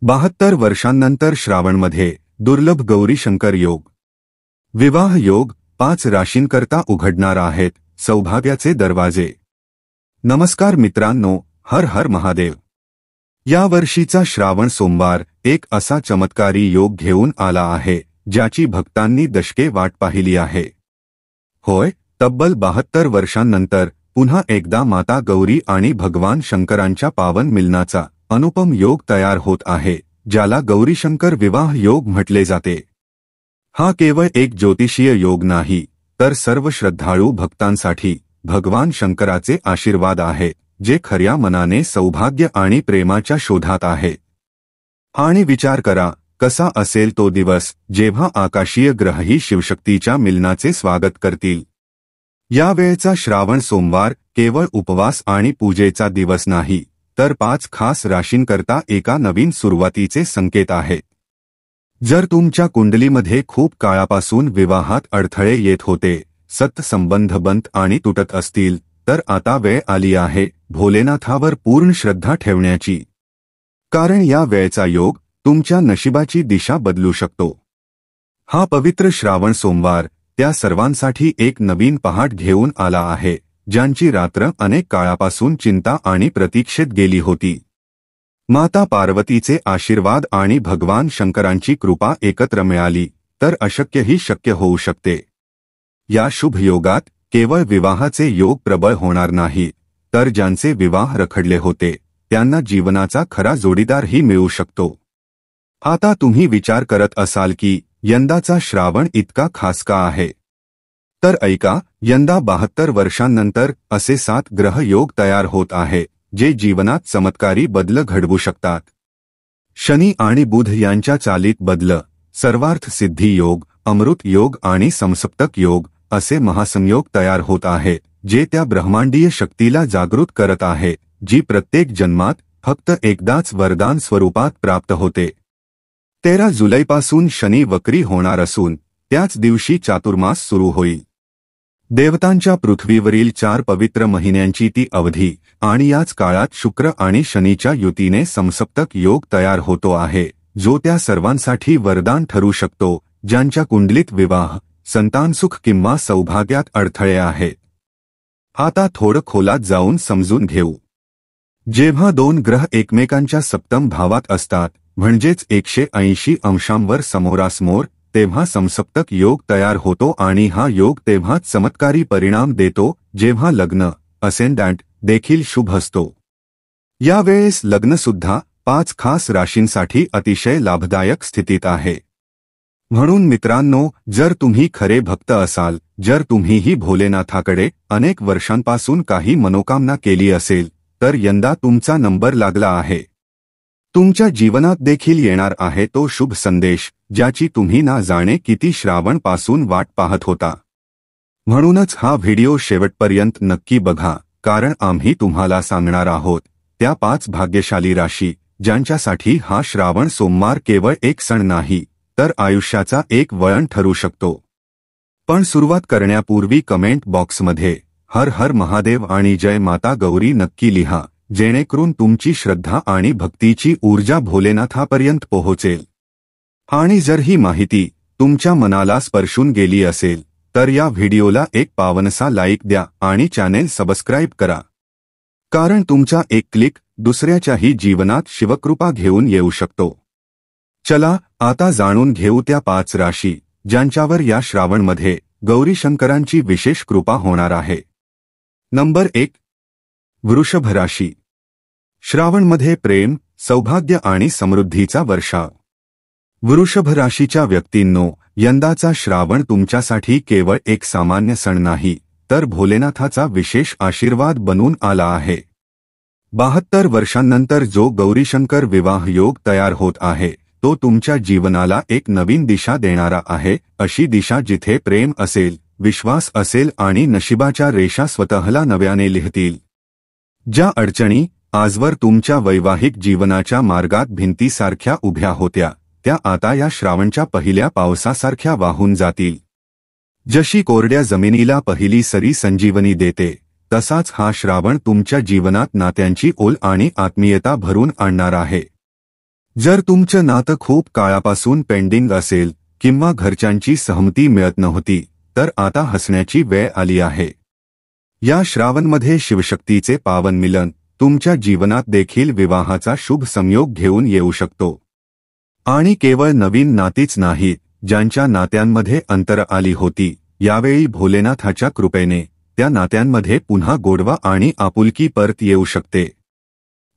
72 वर्षांनंतर श्रावणमध्ये दुर्लभ गौरीशंकर योग. विवाह योग 5 राशींकरता उघडणार आहेत सौभाग्याचे दरवाजे. नमस्कार मित्रांनो, हर हर महादेव. या वर्षीचा श्रावण सोमवार एक असा चमत्कारी योग घेऊन आला आहे ज्याची भक्तांनी दशके वाट पाहिली आहे. होय, तब्बल 72 वर्षांनंतर पुन्हा एकदा माता गौरी आणि भगवान शंकरांच्या पावन मिलनाचा अनुपम योग तयार होत आहे, ज्याला गौरीशंकर विवाह योग म्हटले जाते. हा केवळ एक ज्योतिषीय योग नाही, तर सर्व श्रद्धाळू भक्तांसाठी भगवान शंकराचे आशीर्वाद आहे, जे खऱ्या मनाने सौभाग्य आणि प्रेमाच्या शोधात आहेत. आणि विचार करा, कसा असेल तो दिवस जेव्हा आकाशीय ग्रहही शिवशक्तीच्या मिलनाचे स्वागत करतील. यावेळचा श्रावण सोमवार केवळ उपवास आणि पूजेचा दिवस नाही, तर 5 खास राशींकरता एका नवीन सुरुवातीचे संकेत आहेत. जर तुमच्या कुंडलीमध्ये खूप काळापासून विवाहात अडथळे येत होते, सत्संबंध बंद आणि तुटत असतील, तर आता वेळ आली आहे भोलेनाथावर पूर्ण श्रद्धा ठेवण्याची. कारण या वेळचा योग तुमच्या नशिबाची दिशा बदलू शकतो. हा पवित्र श्रावण सोमवार त्या सर्वांसाठी एक नवीन पहाट घेऊन आला आहे, ज्यांची रात्र अनेक काळापासून चिंता आणि प्रतीक्षेत गेली होती. माता पार्वतीचे आशीर्वाद आणि भगवान शंकरांची कृपा एकत्र मिळाली तर अशक्यही शक्य होऊ शकते. या शुभ योगात केवळ विवाहाचे योग प्रबळ होणार नाही, तर ज्यांचे विवाह रखडले होते त्यांना जीवनाचा खरा जोडीदारही मिळू शकतो. आता तुम्ही विचार करत असाल की यंदाचा श्रावण इतका खास का आहे? तर ऐका, यंदा 72 वर्षांनंतर असे 7 ग्रह योग तयार होत आहे, जे जीवनात चमत्कारी बदल घडवू शकतात. शनी आणि बुध यांच्या चालीत बदल, सर्वार्थ सिद्धी योग, अमृत योग आणि समसप्तक योग असे महासंयोग तयार होत आहे, जे त्या ब्रह्मांडीय शक्तीला जागृत करत आहे, जी प्रत्येक जन्मात फक्त एकदाच वरदान स्वरूपात प्राप्त होते. 13 जुलैपासून शनी वक्री होणार असून त्याच दिवशी चातुर्मास सुरू होईल. देवतांच्या पृथ्वीवरील 4 पवित्र महिन्यांची ती अवधी, आणि याच काळात शुक्र आणि शनीच्या युतीने समसप्तक योग तयार होतो आहे, जो त्या सर्वांसाठी वरदान ठरू शकतो ज्यांच्या कुंडलीत विवाह, संतानसुख किंवा सौभाग्यात अडथळे आहेत. आता थोडं खोलात जाऊन समजून घेऊ. जेव्हा 2 ग्रह एकमेकांच्या सप्तम भावात असतात, म्हणजेच 180 अंशांवर समोरासमोर, तेव्हा समसप्तक योग तयार होतो आणि हा योग तेव्हा चमत्कारी परिणाम देतो जेव्हा लग्न असेंडंट देखील शुभ असतो. यावेळेस लग्नसुद्धा 5 खास राशींसाठी अतिशय लाभदायक स्थितीत आहे. म्हणून मित्रांनो, जर तुम्ही खरे भक्त असाल, जर तुम्हीही भोलेनाथाकडे अनेक वर्षांपासून काही मनोकामना केली असेल, तर यंदा तुमचा नंबर लागला आहे. तुमच्या जीवनात देखील येणार आहे तो शुभ संदेश, ज्याची तुम्ही ना जाणे किती श्रावणपासून वाट पाहत होता. म्हणूनच हा व्हिडिओ शेवटपर्यंत नक्की बघा, कारण आम्ही तुम्हाला सांगणार आहोत त्या 5 भाग्यशाली राशी, ज्यांच्यासाठी हा श्रावण सोमवार केवळ एक सण नाही, तर आयुष्याचा एक वळण ठरू शकतो. पण सुरुवात करण्यापूर्वी कमेंट बॉक्समध्ये हर हर महादेव आणि जय माता गौरी नक्की लिहा, जेणेकरून तुमची श्रद्धा आणि भक्तीची ऊर्जा भोलेनाथापर्यंत पोहोचेल. आणि जर ही माहिती तुमच्या मनाला स्पर्शून गेली असेल, तर या व्हिडिओला एक पावनसा लाईक द्या आणि चॅनेल सबस्क्राईब करा. कारण तुमचा एक क्लिक दुसऱ्याच्याही जीवनात शिवकृपा घेऊन येऊ शकतो. चला आता जाणून घेऊ त्या 5 राशी, ज्यांच्यावर या श्रावणमध्ये गौरीशंकरांची विशेष कृपा होणार आहे. नंबर 1, वृषभ राशी. श्रावणमध्ये प्रेम, सौभाग्य आणि समृद्धीचा वर्षाव. वृषभ राशीच्या व्यक्तींनो, यंदाचा श्रावण तुमच्यासाठी केवळ एक सामान्य सण नाही, तर भोलेनाथाचा विशेष आशीर्वाद बनून आला आहे. 72 वर्षांनंतर जो गौरीशंकर विवाह योग तयार होत आहे, तो तुमच्या जीवनाला एक नवीन दिशा देणारा आहे, अशी दिशा जिथे प्रेम असेल, विश्वास असेल आणि नशिबाच्या रेषा स्वतःला नव्याने लिहतील. ज्या अडचणी आजवर तुमच्या वैवाहिक जीवनाच्या मार्गात भिंतीसारख्या उभ्या होत्या, त्या आता या श्रावणच्या पहिल्या पावसासारख्या वाहून जातील. जशी कोरड्या जमिनीला पहिली सरी संजीवनी देते, तसाच हा श्रावण तुमच्या जीवनात नात्यांची ओल आणि आत्मीयता भरून आणणार आहे. जर तुमचं नातं खूप काळापासून पेंडिंग असेल किंवा घरच्यांची सहमती मिळत नव्हती तर आता हसण्याची वेळ आली आहे. या श्रावणमध्ये शिवशक्तीचे पावन मिलन तुमच्या जीवनात देखील विवाहाचा शुभ संयोग घेऊन येऊ शकतो. आणि केवळ नवीन नातीच नाही, ज्यांच्या नात्यांमध्ये अंतर आली होती, यावेळी भोलेनाथाच्या कृपेने त्या नात्यांमध्ये पुन्हा गोडवा आणि आपुलकी परत येऊ शकते.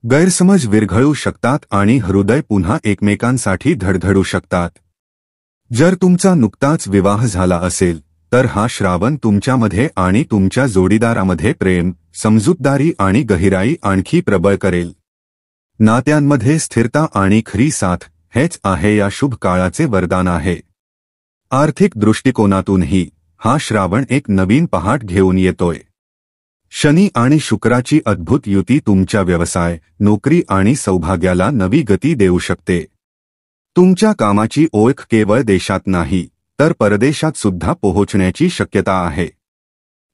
गैरसमज विरघळू शकतात आणि हृदय पुन्हा एकमेकांसाठी धडधडू शकतात. जर तुमचा नुकताच विवाह झाला असेल तर हा श्रावण तुमच्यामध्ये आणि तुमच्या जोडीदारामध्ये प्रेम, समजूतदारी आणि गहिराई आणखी प्रबळ करेल. नात्यांमध्ये स्थिरता आणि खरी साथ हेच आहे या शुभ काळाचे वरदान आहे. आर्थिक दृष्टिकोनातूनही हा श्रावण एक नवीन पहाट घेऊन येतोय. शनी आणि शुक्राची अद्भुत युती तुमच्या व्यवसाय, नोकरी आणि सौभाग्याला नवी गती देऊ शकते. तुमच्या कामाची ओळख केवळ देशात नाही तर परदेशात सुद्धा पोहोचण्याची शक्यता आहे.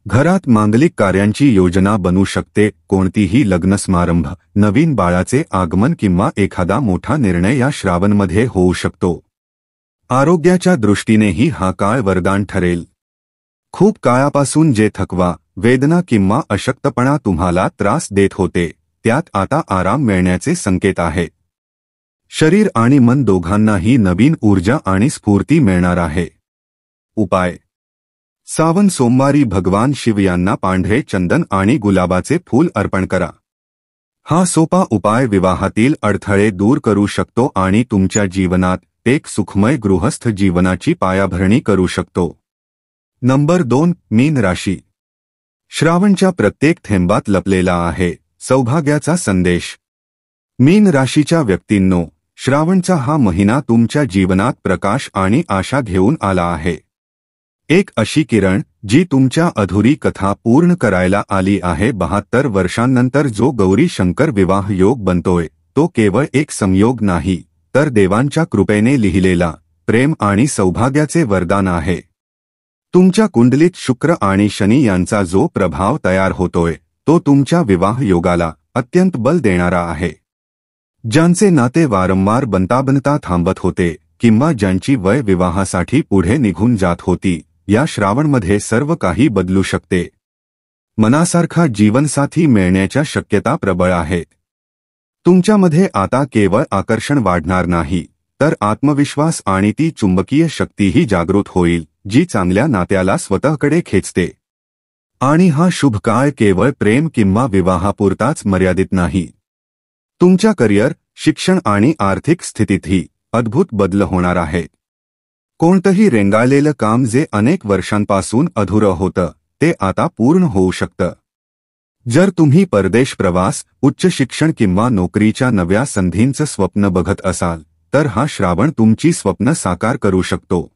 घरात मांगलिक कार्यांची योजना बनू शकते. कोणतीही लग्न समारंभ, नवीन बाळाचे आगमन किंवा एखादा मोठा निर्णय या श्रावणमध्ये होऊ शकतो. आरोग्याच्या दृष्टीनेही हा काळ वरदान ठरेल. खूप काळापासून जे थकवा, वेदना किंवा अशक्तपणा तुम्हाला त्रास देत होते त्यात आता आराम मिळण्याचे संकेत आहेत. शरीर आणि मन दोघांनाही नवीन ऊर्जा आणि स्फूर्ती मिळणार आहे. उपाय: सावन सोमवारी भगवान शिव यांना पांढरे चंदन आणि गुलाबाचे फूल अर्पण करा. हा सोपा उपाय विवाहातील अडथळे दूर करू शकतो आणि तुमच्या जीवनात एक सुखमय गृहस्थ जीवनाची पायाभरणी करू शकतो. नंबर 2. मीन राशी. श्रावणच्या प्रत्येक थेंबात लपलेला आहे सौभाग्याचा संदेश. मीन राशीच्या व्यक्तींनो, श्रावणचा हा महिना तुमच्या जीवनात प्रकाश आणि आशा घेऊन आला आहे. एक अशी किरण जी तुमच्या अधुरी कथा पूर्ण करायला आली आहे. 72 वर्षांनंतर जो गौरी शंकर विवाह योग बनतोय तो केवळ एक संयोग नाही तर देवांच्या कृपेने लिहिलेला प्रेम आणि सौभाग्याचे वरदान आहे. तुमच्या कुंडलीत शुक्र आणि शनी यांचा जो प्रभाव तयार होतोय तो तुमच्या विवाह योगाला अत्यंत बल देणारा आहे. ज्यांचे नाते वारंवार बनता थांबत होते किंवा ज्यांची वय विवाहासाठी पुढे निघून जात होती, या श्रावणमध्ये सर्व काही बदलू शकते. मनासारखा जीवनसाथी मिळण्याच्या शक्यता प्रबळ आहेत. तुमच्यामध्ये आता केवळ आकर्षण वाढणार नाही तर आत्मविश्वास आणि ती चुंबकीय शक्तीही जागृत होईल जी चांगल्या नात्याला स्वतःकडे खेचते. आणि हा शुभ काळ केवळ प्रेम किंवा विवाहापुरताच मर्यादित नाही. तुमच्या करिअर, शिक्षण आणि आर्थिक स्थितीतही अद्भुत बदल होणार आहेत. कोणतंही रेंगाळलेलं काम जे अनेक वर्षांपासून अधुरं होतं ते आता पूर्ण होऊ शकतं. जर तुम्ही परदेश प्रवास, उच्च शिक्षण किंवा नोकरीच्या नव्या संधींचं स्वप्न बघत असाल तर हा श्रावण तुमची स्वप्न साकार करू शकतो.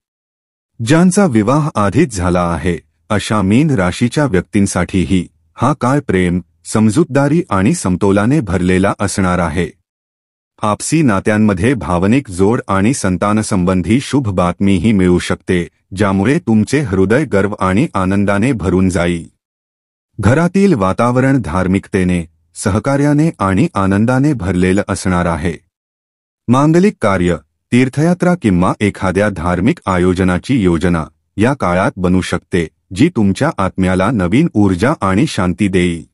ज्यांचा विवाह आधीच झाला आहे अशा मीन राशीच्या व्यक्तींसाठीही हा काळ प्रेम, समजूतदारी आणि समतोलाने भरलेला असणार आहे. आपसी नात्यांमध्ये भावनिक जोड आणि संतानसंबंधी शुभ बातमीही मिळू शकते ज्यामुळे तुमचे हृदय गर्व आणि आनंदाने भरून जाईल. घरातील वातावरण धार्मिकतेने, सहकार्याने आणि आनंदाने भरलेलं असणार आहे. मांगलिक कार्य, तीर्थयात्रा किंवा एखाद्या धार्मिक आयोजनाची योजना या काळात बनू शकते जी तुमच्या आत्म्याला नवीन ऊर्जा आणि शांती देईल.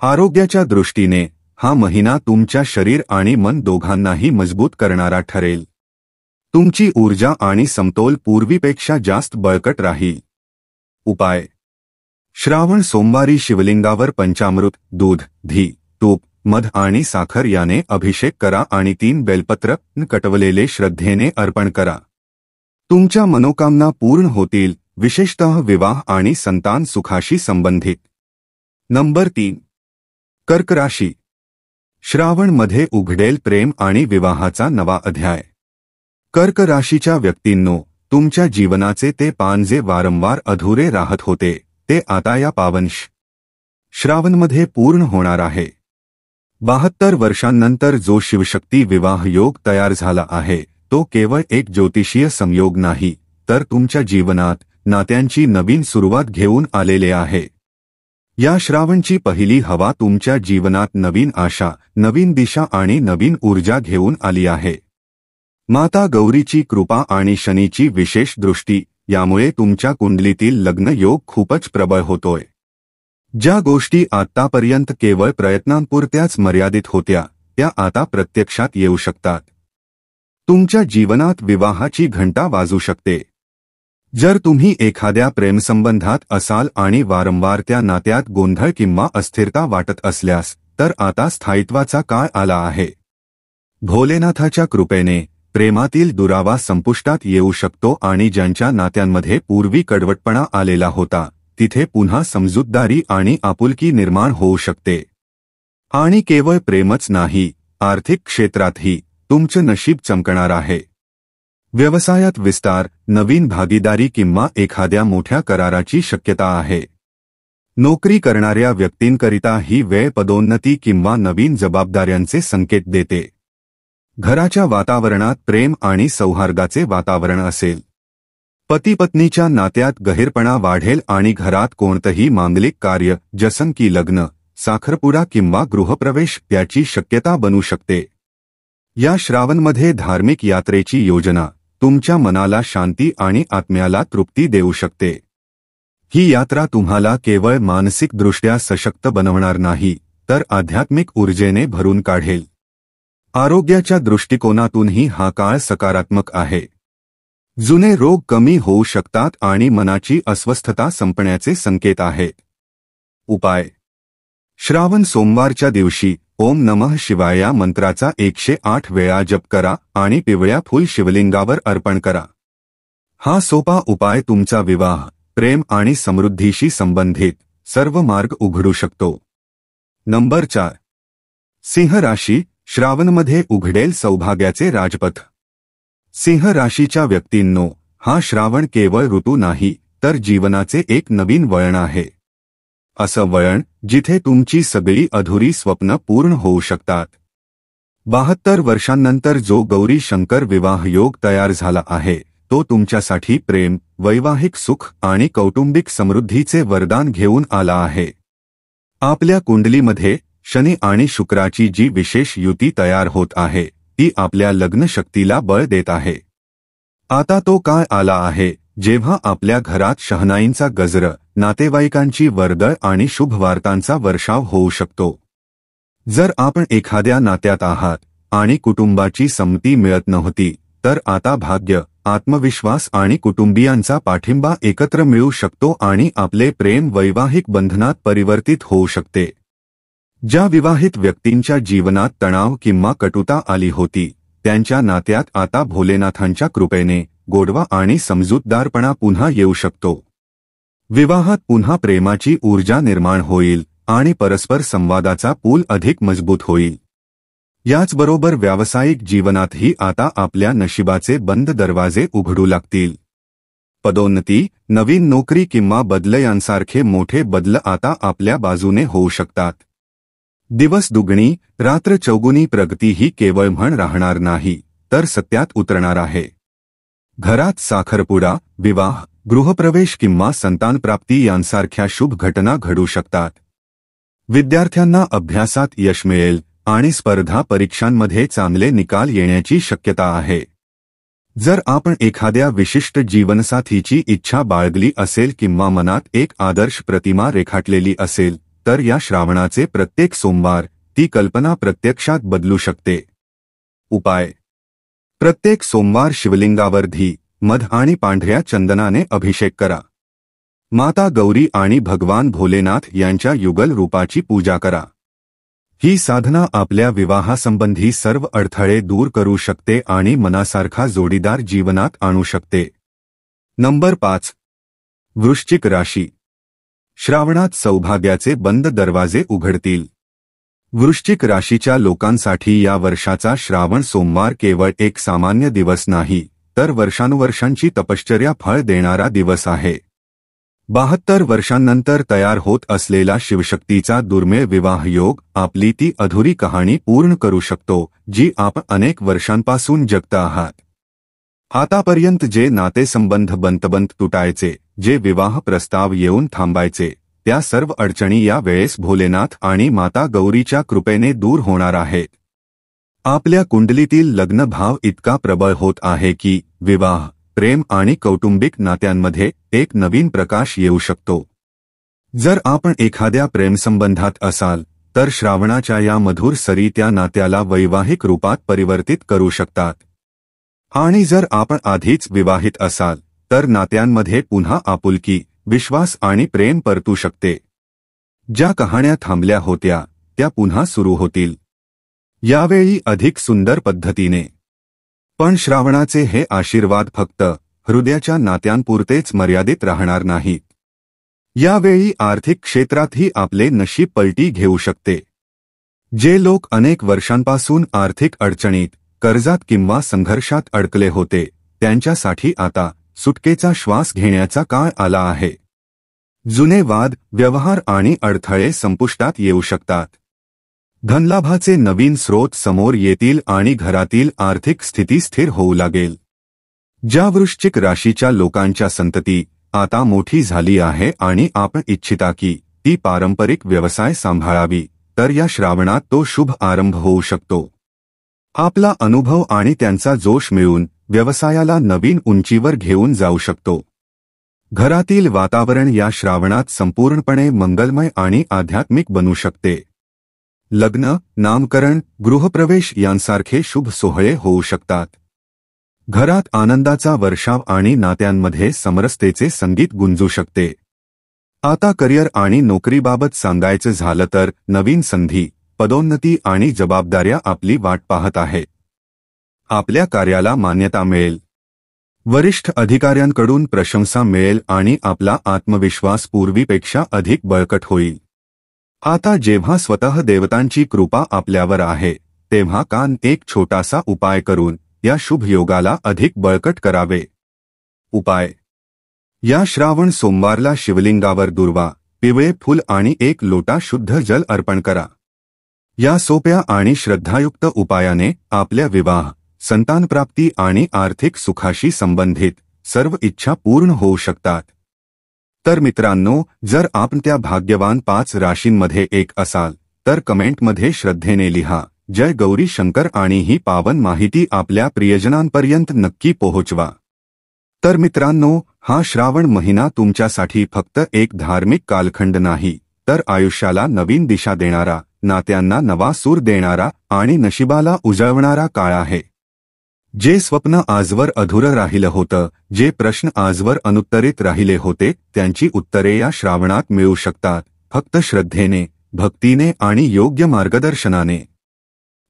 आरोग्याच्या दृष्टीने हा महिना तुमच्या शरीर आणि मन दोघांनाही मजबूत करणारा ठरेल. तुमची ऊर्जा आणि समतोल पूर्वीपेक्षा जास्त बळकट राहील. उपाय: श्रावण सोमवारी शिवलिंगावर पंचामृत, दूध, घी, तूप, मध आणि साखर याने अभिषेक करा आणि 3 बेलपत्र कटवलेले श्रद्धेने अर्पण करा. तुमच्या मनोकामना पूर्ण होतील, विशेषतः विवाह आणि संतान सुखाशी संबंधित. नंबर 3. कर्क राशी. श्रावणमध्ये उघडेल प्रेम आणि विवाहाचा नवा अध्याय. कर्क राशीच्या व्यक्तींनो, तुमच्या जीवनाचे ते पान जे वारंवार अधुरे राहत होते ते आता या पावन श्रावणमध्ये पूर्ण होणार आहे. 72 वर्षांनंतर जो शिवशक्ती विवाह योग तयार झाला आहे तो केवळ एक ज्योतिषीय संयोग नाही तर तुमच्या जीवनात नात्यांची नवीन सुरुवात घेऊन आलेले आहे. या श्रावणची पहिली हवा तुमच्या जीवनात नवीन आशा, नवीन दिशा आणि नवीन ऊर्जा घेऊन आली आहे. माता गौरीची कृपा आणि शनीची विशेष दृष्टी यामुळे तुमच्या कुंडलीतील लग्न योग खूपच प्रबळ होतोय. ज्या गोष्टी आतापर्यंत केवळ प्रयत्नांपुरत्याच मर्यादित होत्या त्या आता प्रत्यक्षात येऊ शकतात. तुमच्या जीवनात विवाहाची घंटा वाजू शकते. जर तुम्ही एखाद्या प्रेमसंबंधात असाल आणि वारंवार त्या नात्यात गोंधळ किंवा अस्थिरता वाटत असल्यास तर आता स्थायित्वाचा काळ आला आहे. भोलेनाथाच्या कृपेने प्रेमातील दुरावा संपुष्टात येऊ शकतो आणि ज्यांच्या नात्यांमध्ये पूर्वी कडवटपणा आलेला होता तिथे पुन्हा समजूतदारी आणि आपुलकी निर्माण होऊ शकते. आणि केवळ प्रेमच नाही, आर्थिक क्षेत्रातही तुमचं नशीब चमकणार आहे. व्यवसायात विस्तार, नवीन भागीदारी किंवा एखाद्या मोठ्या कराराची शक्यता आहे. नोकरी करणाऱ्या व्यक्तींकरिता ही वेळ पदोन्नती किंवा नवीन जबाबदाऱ्यांचे संकेत देते. घराच्या वातावरणात प्रेम आणि सौहार्दाचे वातावरण असेल. पती-पत्नीच्या नात्यात गहिरपणा वाढेल आणि घरात कोणतंही मांगलिक कार्य जसं की लग्न, साखरपुडा किंवा गृहप्रवेश याची शक्यता बनू शकते. या श्रावणमध्ये धार्मिक यात्रेची योजना तुमच्या मनाला शांती आणि आत्म्याला तृप्ती देऊ शकते. ही यात्रा तुम्हाला केवळ मानसिकदृष्ट्या सशक्त बनवणार नाही तर आध्यात्मिक ऊर्जेने भरून काढेल. आरोग्याच्या दृष्टिकोनातूनही हा काळ सकारात्मक आहे. जुने रोग कमी होऊ शकतात आणि मनाची अस्वस्थता संपण्याचे संकेत आहेत. उपाय: श्रावण सोमवारच्या दिवशी ओम नमः शिवाय या मंत्राचा 108 वेळा जप करा आणि पिवळ्या फूल शिवलिंगावर अर्पण करा. हा सोपा उपाय तुमचा विवाह, प्रेम आणि समृद्धीशी संबंधित सर्व मार्ग उघडू शकतो. नंबर 4. सिंह राशी. श्रावणमध्ये उघडेल सौभाग्याचे राजपथ. सिंह राशीच्या व्यक्तींनो, हा श्रावण केवळ ऋतू नाही तर जीवनाचे एक नवीन वळण आहे. असं वळण जिथे तुमची सगळी अधुरी स्वप्न पूर्ण होऊ शकतात. 72 वर्षांनंतर जो गौरी शंकर विवाह योग तयार झाला आहे तो तुमच्यासाठी प्रेम, वैवाहिक सुख आणि कौटुंबिक समृद्धीचे वरदान घेऊन आला आहे. आपल्या कुंडलीमध्ये शनी आणि शुक्राची जी विशेष युती तयार होत आहे ती आपल्या लग्न शक्तीला बळ देत आहे. आता तो काळ आला आहे जेव्हा आपल्या घरात शहनाईंचा गजर, नातेवाईकांची वर्दळ आणि शुभवार्तांचा वर्षाव होऊ शकतो. जर आपण एखाद्या नात्यात आहात आणि कुटुंबाची संमती मिळत नव्हती तर आता भाग्य, आत्मविश्वास आणि कुटुंबियांचा पाठिंबा एकत्र मिळू शकतो आणि आपले प्रेम वैवाहिक बंधनात परिवर्तित होऊ शकते. ज्या विवाहित व्यक्तींच्या जीवनात तणाव किंवा कटुता आली होती त्यांच्या नात्यात आता भोलेनाथांच्या कृपेने गोडवा आणि समजूतदारपणा पुन्हा येऊ शकतो. विवाहात पुन्हा प्रेमाची ऊर्जा निर्माण होईल आणि परस्पर संवादाचा पूल अधिक मजबूत होईल. याचबरोबर व्यावसायिक जीवनातही आता आपल्या नशिबाचे बंद दरवाजे उघडू लागतील. पदोन्नती, नवीन नोकरी किंवा बदल यांसारखे मोठे बदल आता आपल्या बाजूने होऊ शकतात. दिवस दुगणी, रात्र चौगुनी प्रगती ही केवळ म्हण राहणार नाही तर सत्यात उतरणार आहे. घरात साखरपुडा, विवाह, गृहप्रवेश किंवा संतानप्राप्ती यांसारख्या शुभ घटना घडू शकतात. विद्यार्थ्यांना अभ्यासात यश मिळेल आणि स्पर्धा परीक्षांमध्ये चांगले निकाल येण्याची शक्यता आहे. जर आपण एखाद्या विशिष्ट जीवनसाथीची इच्छा बाळगली असेल किंवा मनात एक आदर्श प्रतिमा रेखाटलेली असेल तर या श्रावणाचे प्रत्येक सोमवार ती कल्पना प्रत्यक्षात बदलू शकते. उपाय: प्रत्येक सोमवार शिवलिंगावर घी, मध आणि पांढऱ्या चंदनाने अभिषेक करा. माता गौरी आणि भगवान भोलेनाथ यांच्या युगल रूपाची पूजा करा. ही साधना आपल्या विवाहासंबंधी सर्व अडथळे दूर करू शकते आणि मनासारखा जोडीदार जीवनात आणू शकते. नंबर 5. वृश्चिक राशी. श्रावणात सौभाग्याचे बंद दरवाजे उघडतील. वृश्चिक राशीच्या लोकांसाठी या वर्षाचा श्रावण सोमवार केवळ एक सामान्य दिवस नाही तर वर्षानुवर्षांची तपश्चर्या फळ देणारा दिवस आहे. 72 वर्षांनंतर तयार होत असलेला शिवशक्तीचा दुर्मिळ विवाह योग आपली ती अधुरी कहाणी पूर्ण करू शकतो जी आपण अनेक वर्षांपासून जगत आहात. आतापर्यंत जे नातेसंबंध बंतबंत तुटायचे, जे विवाह प्रस्ताव येऊन थांबायचे, त्या सर्व अडचणी या वेळेस भोलेनाथ आणि माता गौरीच्या कृपेने दूर होणार आहेत. आपल्या कुंडलीतील लग्न भाव इतका प्रबळ होत आहे की विवाह, प्रेम आणि कौटुंबिक नात्यांमध्ये एक नवीन प्रकाश येऊ शकतो. जर आपण एखाद्या प्रेमसंबंधात असाल तर श्रावणाच्या या मधुर सरी त्या नात्याला वैवाहिक रूपात परिवर्तित करू शकतात. आणि जर आपण आधीच विवाहित असाल तर नात्यांमध्ये पुन्हा आपुलकी, विश्वास आणि प्रेम परतू शकते. ज्या कहाण्या थांबल्या होत्या त्या पुन्हा सुरू होतील, यावेळी अधिक सुंदर पद्धतीने. पण श्रावणाचे हे आशीर्वाद फक्त हृदयाच्या नात्यांपुरतेच मर्यादित राहणार नाहीत. यावेळी आर्थिक क्षेत्रातही आपले नशीब पलटी घेऊ शकते. जे लोक अनेक वर्षांपासून आर्थिक अडचणीत, कर्जात किंवा संघर्षात अडकले होते त्यांच्यासाठी आता सुटकेचा श्वास घेण्याचा काळ आला आहे. जुने वाद, व्यवहार आणि अडथळे संपुष्टात येऊ शकतात. धनलाभाचे नवीन स्रोत समोर येतील आणि घरातील आर्थिक स्थिती स्थिर होऊ लागेल. ज्या वृश्चिक राशीच्या लोकांच्या संतती आता मोठी झाली आहे आणि आपण इच्छिता की ती पारंपरिक व्यवसाय सांभाळावी, तर या श्रावणात तो शुभ आरंभ होऊ शकतो. आपला अनुभव आणि त्यांचा जोश मिळून व्यवसायाला नवीन उंचीवर घेऊन जाऊ शकतो. घरातील वातावरण या श्रावणात संपूर्णपणे मंगलमय आणि आध्यात्मिक बनू शकते. लग्न, नामकरण, गृहप्रवेश यांसारखे शुभ सोहळे होऊ शकतात. घरात आनंदाचा वर्षाव आणि नात्यांमध्ये समरसतेचे संगीत गुंजू शकते. आता करिअर आणि नोकरीबाबत सांगायचं झालं तर नवीन संधी, पदोन्नती आणि जबाबदाऱ्या आपली वाट पाहत आहेत. आपल्या कार्याला मान्यता मिळेल. वरिष्ठ अधिकाऱ्यांकडून प्रशंसा मिळेल आणि आपला आत्मविश्वास पूर्वीपेक्षा अधिक बळकट होईल. आता जेव्हा स्वतः देवतांची कृपा आपल्यावर आहे तेव्हा एक छोटासा उपाय करून या शुभ योगाला अधिक बळकट करावे. उपाय: या श्रावण सोमवारला शिवलिंगावर दुर्वा, पिवळे फूल आणि एक लोटा शुद्ध जल अर्पण करा. या सोप्या आणि श्रद्धायुक्त उपायाने आपल्या विवाह, संतानप्राप्ती आणि आर्थिक सुखाशी संबंधित सर्व इच्छा पूर्ण होऊ शकतात. तर मित्रांनो, जर आपण त्या भाग्यवान 5 राशींमध्ये एक असाल तर कमेंटमध्ये श्रद्धेने लिहा जय गौरी शंकर आणि ही पावन माहिती आपल्या प्रियजनांपर्यंत नक्की पोहोचवा. तर मित्रांनो, हा श्रावण महिना तुमच्यासाठी फक्त एक धार्मिक कालखंड नाही तर आयुष्याला नवीन दिशा देणारा, नात्यांना नवा सूर देणारा आणि नशिबाला उजळवणारा काळ आहे. जे स्वप्न आजवर अधुरं राहिलं होतं, जे प्रश्न आजवर अनुत्तरित राहिले होते, त्यांची उत्तरे या श्रावणात मिळू शकतात, फक्त श्रद्धेने, भक्तीने आणि योग्य मार्गदर्शनाने.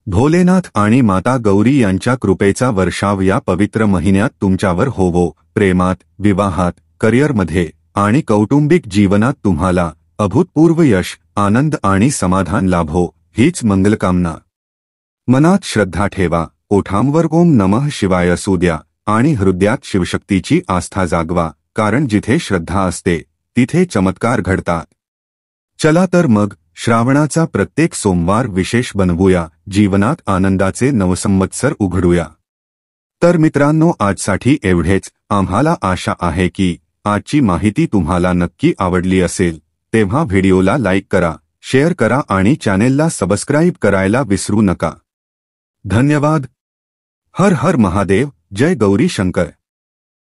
भोलेनाथ आणि माता गौरी यांच्या कृपेचा वर्षाव या पवित्र महिन्यात तुमच्यावर होवो. प्रेमात, विवाहात, करिअरमध्ये आणि कौटुंबिक जीवनात तुम्हाला अभूतपूर्व यश, आनंद आणि समाधान लाभो, हीच मंगलकामना. मनात श्रद्धा ठेवा, ओठांवर ओम नमः शिवाय असू द्या आणि हृदयात शिवशक्तीची आस्था जागवा, कारण जिथे श्रद्धा असते तिथे चमत्कार घडतात. चला तर मग श्रावणाचा प्रत्येक सोमवार विशेष बनवूया, जीवनात आनंदाचे नवसंवत्सर उघडूया. तर मित्रांनो, आजसाठी एवढेच. आम्हाला आशा आहे की आजची माहिती तुम्हाला नक्की आवडली असेल. तेव्हा व्हिडिओला लाईक करा, शेअर करा आणि चॅनेलला सबस्क्राईब करायला विसरू नका. धन्यवाद. हर हर महादेव. जय गौरी शंकर.